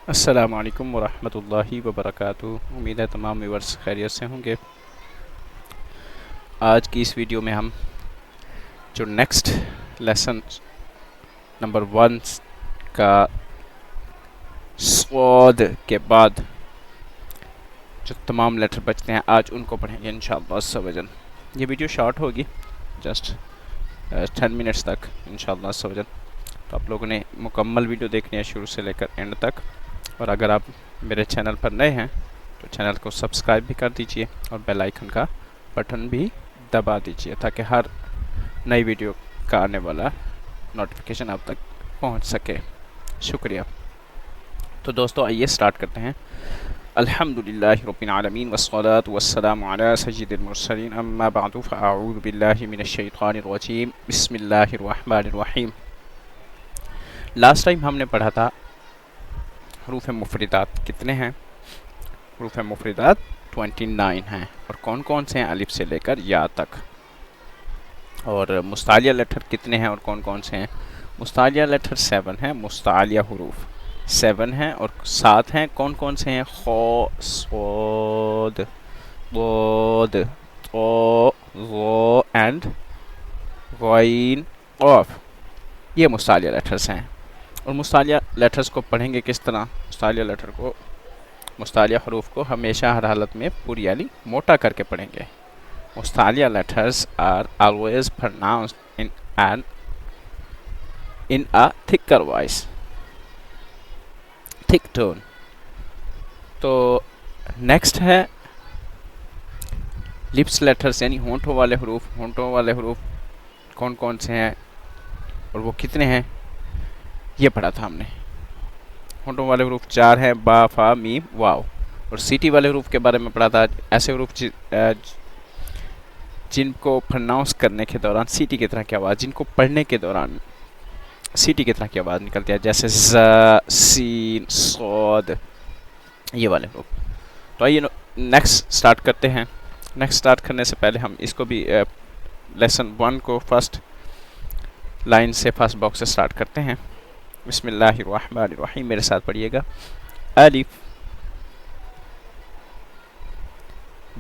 السلام علیکم ورحمۃ اللہ وبرکاتہ۔ امید ہے تمام ویورز خیریت سے ہوں گے۔ آج کی اس ویڈیو میں ہم جو نیکسٹ لیسن نمبر 1 کا سواد کے بعد جو تمام لیٹر بچتے ہیں آج ان کو پڑھیں گے انشاءاللہ عز و جل۔ یہ ویڈیو شارٹ ہوگی، جسٹ 10 منٹس تک انشاءاللہ عز و جل۔ تو آپ لوگوں نے مکمل ویڈیو دیکھنی ہے شروع سے لے کر اینڈ تک، اور اگر آپ میرے چینل پر نئے ہیں تو چینل کو سبسکرائب بھی کر دیجئے اور بیل آئیکن کا بٹن بھی دبا دیجئے تاکہ ہر نئی ویڈیو کا آنے والا نوٹیفیکیشن آپ تک پہنچ سکے۔ شکریہ۔ تو دوستو آئیے سٹارٹ کرتے ہیں۔ الحمدللہ رب العالمین والصلاة والسلام علی سید المرسلین، اما بعد فاعوذ باللہ من الشیطان الرجیم، بسم اللہ الرحمن الرحیم۔ لاسٹ ٹائم ہم نے پڑھا تھا حروف مفردات کتنے ہیں؟ حروف مفردات 29 ہیں، اور کون کون سے ہیں الف سے لے کر یا تک۔ اور مستعلیہ لیٹر کتنے ہیں اور کون کون سے ہیں؟ مستعلیہ لیٹر 7 ہیں، مستعلیہ حروف 7 ہیں، اور 7 ہیں۔ کون کون سے ہیں؟ خ، صاد، ضاد، طا، ظا اینڈ غین، قاف۔ یہ مستعلیہ لیٹرز ہیں۔ اور مستعلیہ لیٹرز کو پڑھیں گے کس طرح؟ مستعلیہ لیٹر کو، مستعلیہ حروف کو ہمیشہ ہر حالت میں پوری یعنی موٹا کر کے پڑھیں گے۔ مستعلیہ letters are always pronounced in a thicker voice, thick tone۔ تو نیکسٹ ہے لپس لیٹرز یعنی ہونٹوں والے حروف۔ ہونٹوں والے حروف کون کون سے ہیں اور وہ کتنے ہیں؟ یہ پڑھا تھا ہم نے۔ ہونٹوں والے حروف 4 ہیں، با، فا، میم، واو۔ اور سیٹی والے حروف کے بارے میں پڑھا تھا، ایسے حروف جن کو پرناؤنس کرنے کے دوران سیٹی کی طرح کی آواز، جن کو پڑھنے کے دوران سیٹی کی طرح کی آواز نکلتی ہے، جیسے ز، سین، صاد، یہ والے حروف۔ تو آئیے نیکسٹ سٹارٹ کرتے ہیں۔ نیکسٹ سٹارٹ کرنے سے پہلے ہم اس کو بھی لیسن 1 کو فرسٹ لائن سے، فرسٹ باکس سے سٹارٹ کرتے ہیں۔ بسم اللہ الرحمن الرحیم، میرے ساتھ پڑھیے گا۔ الف،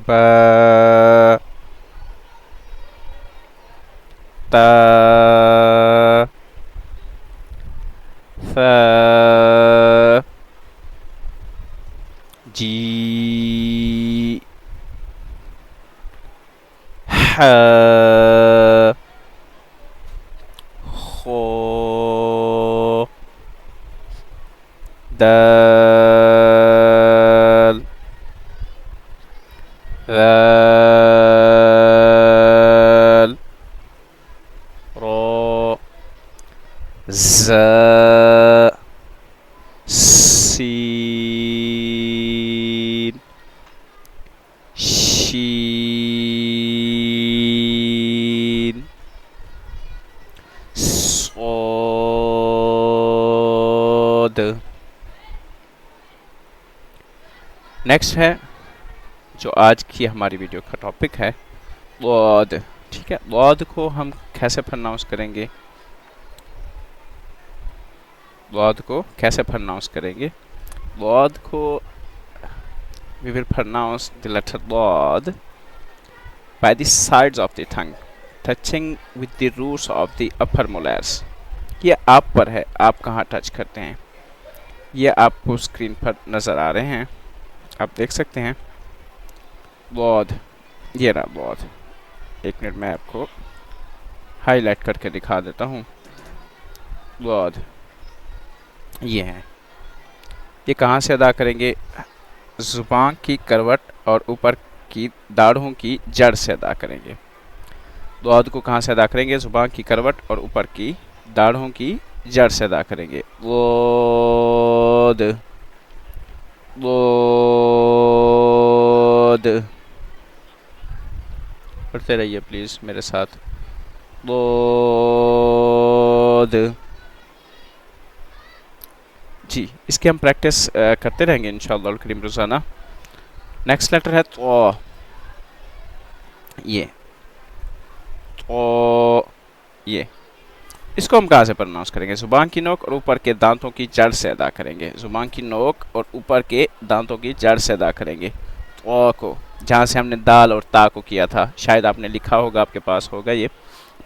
با، تا، ثا، جی، ح، خو، دال، ذال، را، ز، سین، شین، صاد۔ نیکسٹ ہے جو آج کی ہماری ویڈیو کا ٹاپک ہے، ضاد۔ ٹھیک ہے، ضاد کو ہم کیسے پرناؤنس کریں گے؟ ضاد کو کیسے پرناؤنس کریں گے؟ ضاد کو we will pronounce the letter ضاد by the sides of the tongue touching with the roots of the upper molars۔ یہ آپ پر ہے، آپ کہاں ٹچ کرتے ہیں۔ یہ آپ کو اسکرین پر نظر آ رہے ہیں، آپ دیکھ سکتے ہیں۔ ضاد، یہ رہا ضاد۔ ایک منٹ میں آپ کو ہائی لائٹ کر کے دکھا دیتا ہوں۔ ضاد یہ ہے۔ یہ کہاں سے ادا کریں گے؟ زبان کی کروٹ اور اوپر کی داڑھوں کی جڑ سے ادا کریں گے۔ ضاد کو کہاں سے ادا کریں گے؟ زبان کی کروٹ اور اوپر کی داڑھوں کی جڑ سے ادا کریں گے۔ ضاد، ضاد، پڑھتے رہیے پلیز میرے ساتھ۔ ضاد۔ جی، اس کی ہم پریکٹس کرتے رہیں گے انشاءاللہ الکریم روزانہ۔ نیکسٹ لیٹر ہے طا۔ یہ طا، یہ اس کو ہم کہاں سے پروناؤنس کریں گے؟ زبان کی نوک اور اوپر کے دانتوں کی جڑ سے ادا کریں گے. زبان کی نوک اور اوپر کے دانتوں کی جڑ سے ادا کریں گے. تو کو جہاں سے ہم نے دال اور تا کو کیا تھا، شاید آپ نے لکھا ہوگا، آپ کے پاس ہوگا، یہ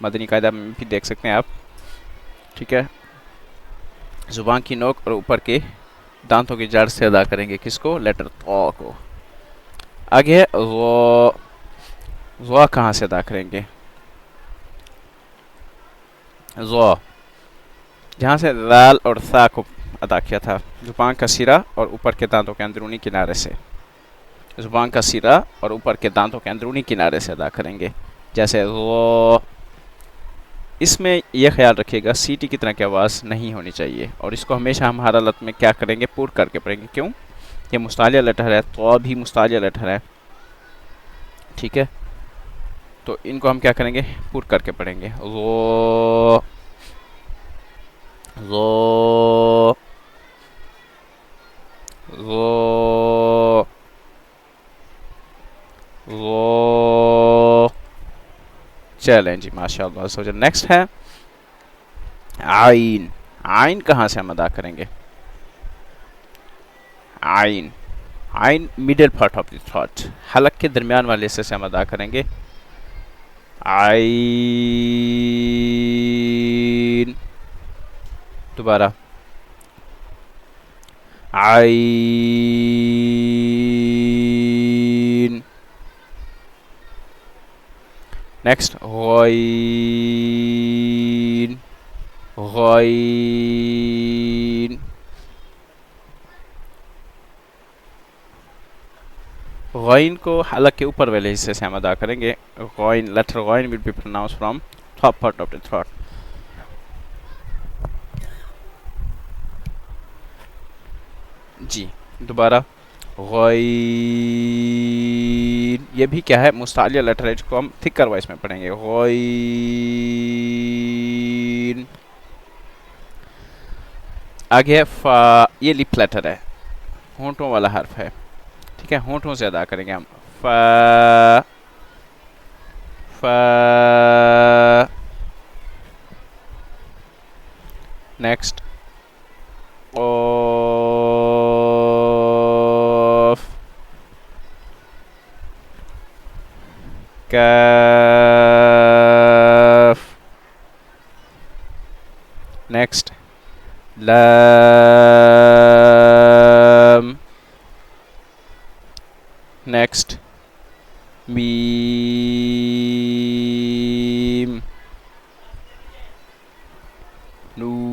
مدنی قاعدہ میں بھی دیکھ سکتے ہیں آپ. ٹھیک ہے، زبان کی نوک اور اوپر کے دانتوں کی جڑ سے ادا کریں گے کس کو؟ لیٹر تو کو. آگے ہے وہ کہاں سے ادا کریں گے؟ زو جہاں سے دال اور ثا کو ادا کیا تھا، زبان کا سرا اور اوپر کے دانتوں کے اندرونی کنارے سے. زبان کا سرا اور اوپر کے دانتوں کے اندرونی کنارے سے ادا کریں گے. جیسے وہ، اس میں یہ خیال رکھیے گا سی ٹی کی طرح کی آواز نہیں ہونی چاہیے، اور اس کو ہمیشہ ہم ہر حالت میں کیا کریں گے؟ پور کر کے پڑھیں گے. کیوں؟ یہ مستعلیہ لیٹر ہے، تو بھی مستعلیہ لیٹر ہے. ٹھیک ہے، تو ان کو ہم کیا کریں گے؟ پور کر کے پڑھیں گے. وہ چلیں جی، ماشاء اللہ. سو نیکسٹ ہے عین. عین کہاں سے ہم ادا کریں گے؟ عین middle part of the throat, حلق کے درمیان والے حصے سے ہم ادا کریں گے. عین. دوبارہ عین. نیکسٹ غین. غین کو حلق کے اوپر والے حصے سے ہم ادا کریں گے. غین، لیٹر غین will be pronounced from top part of the throat. جی دوبارہ غین. یہ بھی کیا ہے؟ مستعلیہ لیٹر ہے، جس کو ہم تھکر وائس میں پڑھیں گے. غین. آگے ہے فا. یہ لپ لیٹر ہے، ہونٹوں والا حرف ہے. ٹھیک ہے، ہونٹوں سے ادا کریں گے ہم. فا. نیکسٹ قاف. کاف. نیکسٹ لام. نیکسٹ میم. نون.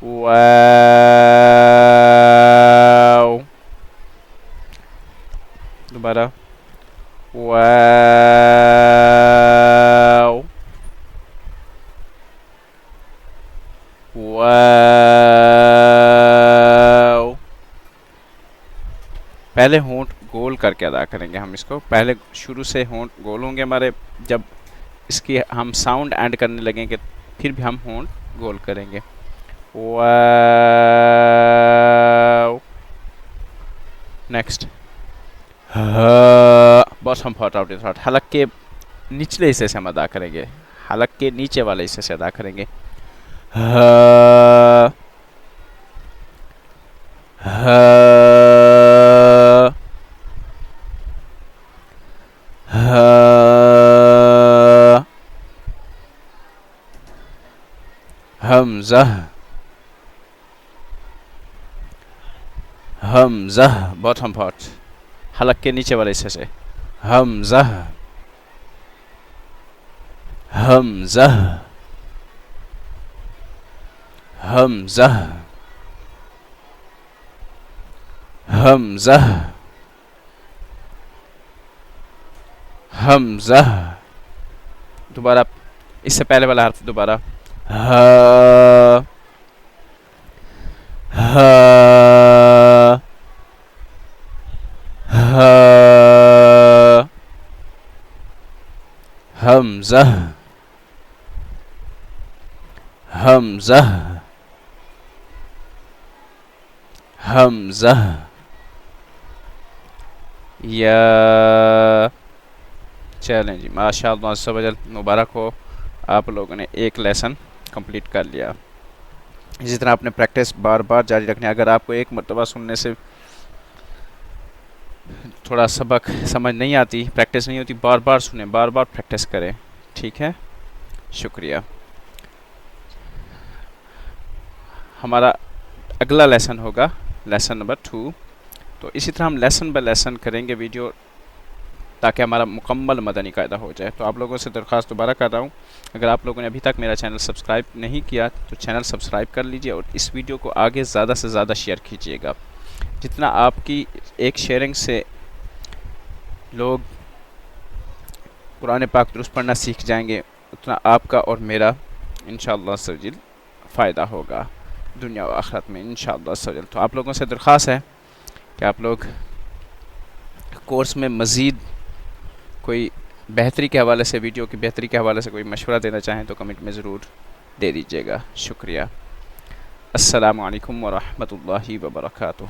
واو. دوبارہ واو. پہلے ہونٹ گول کر کے ادا کریں گے ہم اس کو. پہلے شروع سے ہونٹ گول ہوں گے ہمارے، جب اس کی ہم ساؤنڈ اینڈ کرنے لگیں گے پھر بھی ہم ہونٹ گول کریں گے. واو. Next bottom part of the throat, حلق کے نچلے حصے سے ہم ادا کریں گے. حلق کے نیچے والے حصے سے ادا کریں گے. حمزہ. باٹم پارٹ، حلق کے نیچے والے حصے سے. حمزہ. حمزہ. دوبارہ اس سے پہلے والا حرف دوبارہ. حمزہ. یا چلیں جی ماشاء اللہ عز و جل، مبارک ہو، آپ لوگوں نے ایک لیسن کمپلیٹ کر لیا۔ اسی طرح اپنے پریکٹس بار بار جاری رکھنے، اگر آپ کو ایک مرتبہ سننے سے تھوڑا سبق سمجھ نہیں آتی، پریکٹس نہیں ہوتی، بار بار سنیں، بار بار پریکٹس کریں، ٹھیک ہے؟ شکریہ۔ ہمارا اگلا لیسن ہوگا لیسن نمبر 2، تو اسی طرح ہم لیسن بائی لیسن کریں گے ویڈیو، تاکہ ہمارا مکمل مدنی قاعدہ ہو جائے۔ تو آپ لوگوں سے درخواست دوبارہ کر رہا ہوں، اگر آپ لوگوں نے ابھی تک میرا چینل سبسکرائب نہیں کیا تو چینل سبسکرائب کر لیجئے، اور اس ویڈیو کو آگے زیادہ سے زیادہ شیئر کیجئے گا۔ جتنا آپ کی ایک شیئرنگ سے لوگ قرآن پاک درست پڑھنا سیکھ جائیں گے، اتنا آپ کا اور میرا انشاءاللہ عز و جل فائدہ ہوگا دنیا و آخرت میں انشاءاللہ عز و جل۔ تو آپ لوگوں سے درخواست ہے کہ آپ لوگ کورس میں مزید کوئی بہتری کے حوالے سے، ویڈیو کی بہتری کے حوالے سے کوئی مشورہ دینا چاہیں تو کمنٹ میں ضرور دے دیجیے گا۔ شکریہ۔ السلام علیکم ورحمۃ اللہ وبرکاتہ۔